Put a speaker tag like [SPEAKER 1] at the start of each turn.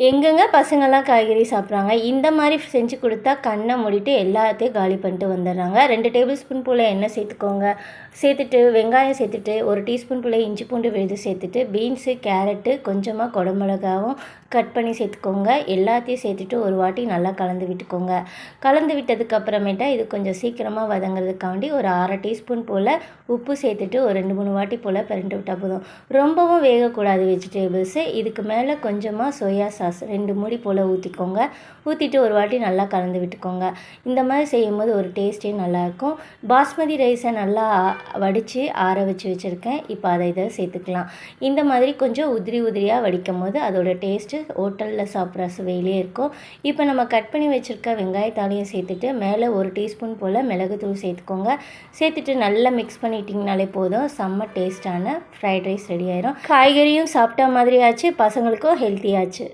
[SPEAKER 1] எங்கெங்க பசங்கள்லாம் காய்கறி சாப்பிட்றாங்க. இந்த மாதிரி செஞ்சு கொடுத்தா கண்ணை மூடிட்டு எல்லாத்தையும் காலி பண்ணிட்டு வந்துடுறாங்க. 2 டேபிள் ஸ்பூன் போல் எண்ணெய் சேர்த்துக்கோங்க. சேர்த்துட்டு வெங்காயம் சேர்த்துட்டு 1 டீஸ்பூன் போல் இஞ்சி பூண்டு விழுது சேர்த்துட்டு பீன்ஸு, கேரட்டு, கொஞ்சமாக குடமிளகாவும் கட் பண்ணி சேர்த்துக்கோங்க. எல்லாத்தையும் சேர்த்துட்டு ஒரு வாட்டி நல்லா கலந்து விட்டுக்கோங்க. கலந்து விட்டதுக்கப்புறமேட்டா இது கொஞ்சம் சீக்கிரமாக வதங்கிறதுக்காண்டி ஒரு 1/2 டீஸ்பூன் போல் உப்பு சேர்த்துட்டு ஒரு 2-3 வாட்டி போல் பிரண்டு விட்டால் போதும். ரொம்பவும் வேகக்கூடாது வெஜிடபிள்ஸு. இதுக்கு மேலே கொஞ்சமாக சோயா சாஸ் 2 மூடி போல் ஊற்றிக்கோங்க. ஊற்றிட்டு ஒரு வாட்டி நல்லா கலந்து விட்டுக்கோங்க. இந்த மாதிரி செய்யும்போது ஒரு டேஸ்ட்டே நல்லாயிருக்கும். பாஸ்மதி ரைஸை நல்லா வடித்து ஆற வச்சுருக்கேன். இப்போ இதை சேர்த்துக்கலாம். இந்த மாதிரி கொஞ்சம் உதிரி உதிரியாக வடிக்கும் போது அதோட டேஸ்ட்டு ஹோட்டலில் சாப்பிட்ற சுவையிலே இருக்கும். இப்போ நம்ம கட் பண்ணி வச்சுருக்க வெங்காயத்தாலையும் சேர்த்துட்டு மேலே 1 டீஸ்பூன் போல் மிளகுத்தூள் சேர்த்துக்கோங்க. சேர்த்துட்டு நல்லா மிக்ஸ் பண்ணிட்டிங்கனாலே போதும். செம்ம டேஸ்ட்டான ஃப்ரைட் ரைஸ் ரெடி ஆயிரும். காய்கறியும் சாப்பிட்ட மாதிரி ஆச்சு, பசங்களுக்கும் ஹெல்த்தியாச்சு.